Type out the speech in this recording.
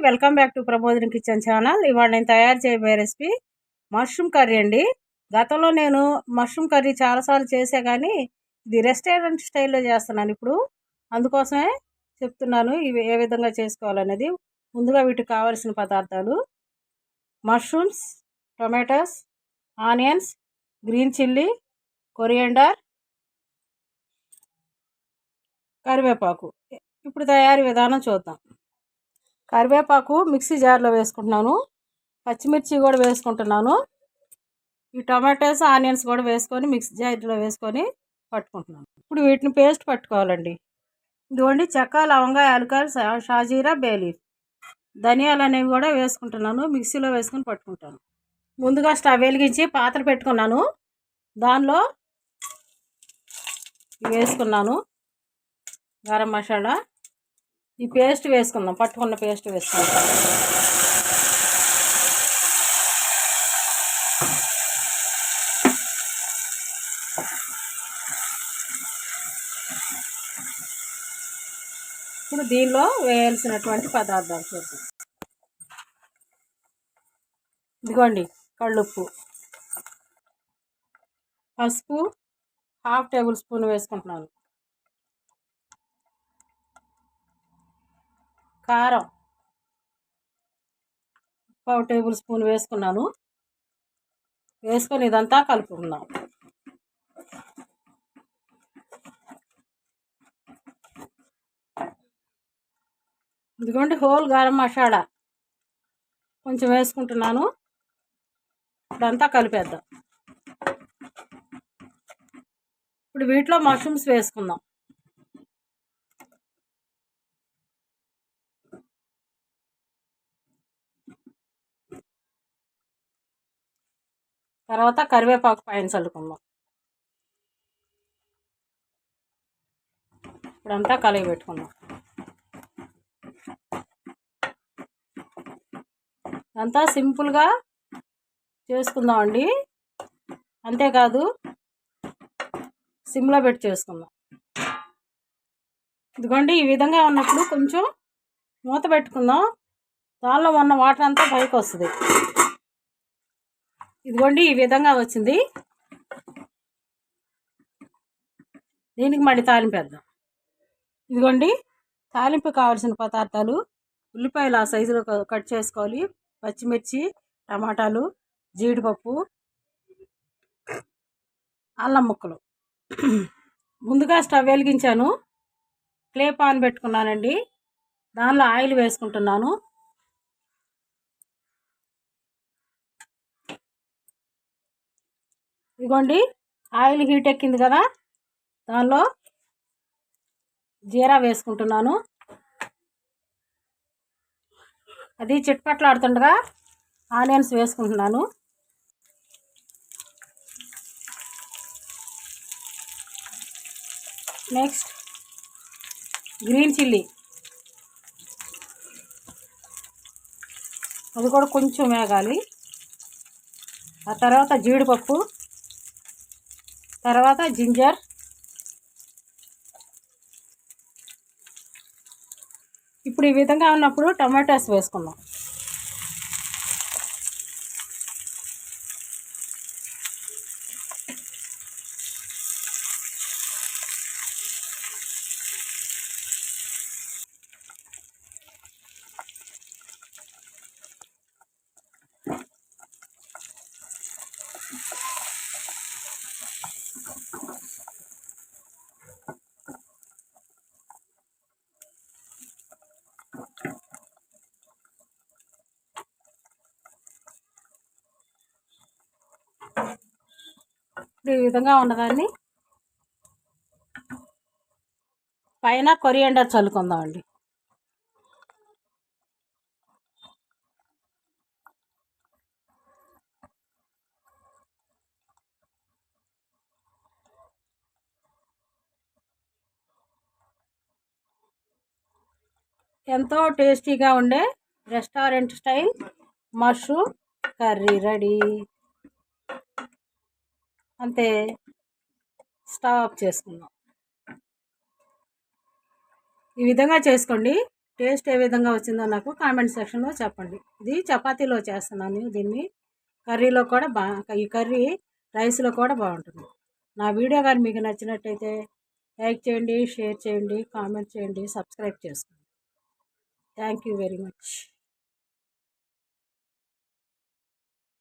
Welcome back to Prabodhini kitchen channel. ఇవాళ నేను తయారు చేయబోయే రెసిపీ మష్రూమ్ కర్రీ అండి. గతంలో నేను మష్రూమ్ కర్రీ చాలాసార్లు చేసా, కానీ ఇది రెస్టారెంట్ స్టైల్లో చేస్తున్నాను ఇప్పుడు. అందుకోసమే చెప్తున్నాను ఇవి ఏ విధంగా చేసుకోవాలనేది. ముందుగా వీటికి కావాల్సిన పదార్థాలు: mushrooms, tomatoes, onions, green chilli, coriander, కరివేపాకు. ఇప్పుడు తయారీ విధానం చూద్దాం. కరివేపాకు మిక్సీ జార్లో వేసుకుంటున్నాను. పచ్చిమిర్చి కూడా వేసుకుంటున్నాను. ఈ టమాటోస్, ఆనియన్స్ కూడా వేసుకొని మిక్సీ జార్లో వేసుకొని పట్టుకుంటున్నాను. ఇప్పుడు వీటిని పేస్ట్ పట్టుకోవాలండి. ఇదిగోండి, చెక్క, లవంగా, యాలకులు, షాజీరా, బేలీఫ్, ధనియాలు అనేవి కూడా వేసుకుంటున్నాను. మిక్సీలో వేసుకొని పట్టుకుంటాను. ముందుగా స్టవ్ వెలిగించి పాత్ర పెట్టుకున్నాను. దానిలో వేసుకున్నాను గరం మసాలా. ఈ పేస్ట్ వేసుకుందాం, పట్టుకున్న పేస్ట్ వేసుకుందాం. ఇప్పుడు దీనిలో వేయాల్సినటువంటి పదార్థాలు చూద్దాం. ఇదిగోండి, కళ్ళుప్పు, పసుపు 1/2 టేబుల్ స్పూన్ వేసుకుంటున్నాను. కారం 1/4 టేబుల్ స్పూన్ వేసుకున్నాను. వేసుకొని ఇదంతా కలుపుకుందాం. ఇదిగోండి, హోల్ గరం మసాలా కొంచెం వేసుకుంటున్నాను. ఇదంతా కలిపేద్దాం. ఇప్పుడు వీటిలో మష్రూమ్స్ వేసుకుందాం. తర్వాత కరివేపాకు పైన చల్లుకుందాం. ఇప్పుడంతా కలిగి పెట్టుకుందాం. అంతా సింపుల్గా చేసుకుందాం అండి. అంతేకాదు, సిమ్లో పెట్టి చేసుకుందాం. ఇదిగోండి, ఈ విధంగా ఉన్నప్పుడు కొంచెం మూత పెట్టుకుందాం. దానిలో ఉన్న వాటర్ అంతా పైకి వస్తుంది. ఇదిగోండి, ఈ విధంగా వచ్చింది. దీనికి మళ్ళీ తాలింపు వేద్దాం. ఇదిగోండి, తాలింపు కావాల్సిన పదార్థాలు: ఉల్లిపాయలు ఆ సైజులో కట్ చేసుకోవాలి, పచ్చిమిర్చి, టమాటాలు, జీడిపప్పు, అల్లం ముక్కలు. ముందుగా స్టవ్ వెలిగించాను, క్లే పాన్ పెట్టుకున్నానండి. దానిలో ఆయిల్ వేసుకుంటున్నాను. ఇదిగోండి, ఆయిల్ హీట్ ఎక్కింది కదా, దానిలో జీరా వేసుకుంటున్నాను. అది చిట్పట్లాడుతుండగా ఆనియన్స్ వేసుకుంటున్నాను. నెక్స్ట్ గ్రీన్ చిల్లీ, అది కూడా కొంచెం వేగాలి. ఆ తర్వాత జీడిపప్పు, తర్వాత జింజర్, ఇప్పుడు ఈ విధంగా ఉన్నప్పుడు టమాటాస్ వేసుకుందాం. ఈ విధంగా ఉన్నదాన్ని పైన కొరియండర్ చల్లుకుందామండి. ఎంతో టేస్టీగా ఉండే restaurant style mushroom curry ready. అంతే, స్టవ్ ఆఫ్ చేసుకుందాం. ఈ విధంగా చేసుకోండి. టేస్ట్ ఏ విధంగా వచ్చిందో నాకు కామెంట్ సెక్షన్లో చెప్పండి. ఇది చపాతీలో చేస్తున్నాను దీన్ని. కర్రీలో కూడా ఈ కర్రీ రైస్లో కూడా బాగుంటుంది. నా వీడియో కానీ మీకు నచ్చినట్టయితే లైక్ చేయండి, షేర్ చేయండి, కామెంట్ చేయండి, సబ్స్క్రైబ్ చేసుకోండి. Thank you very much.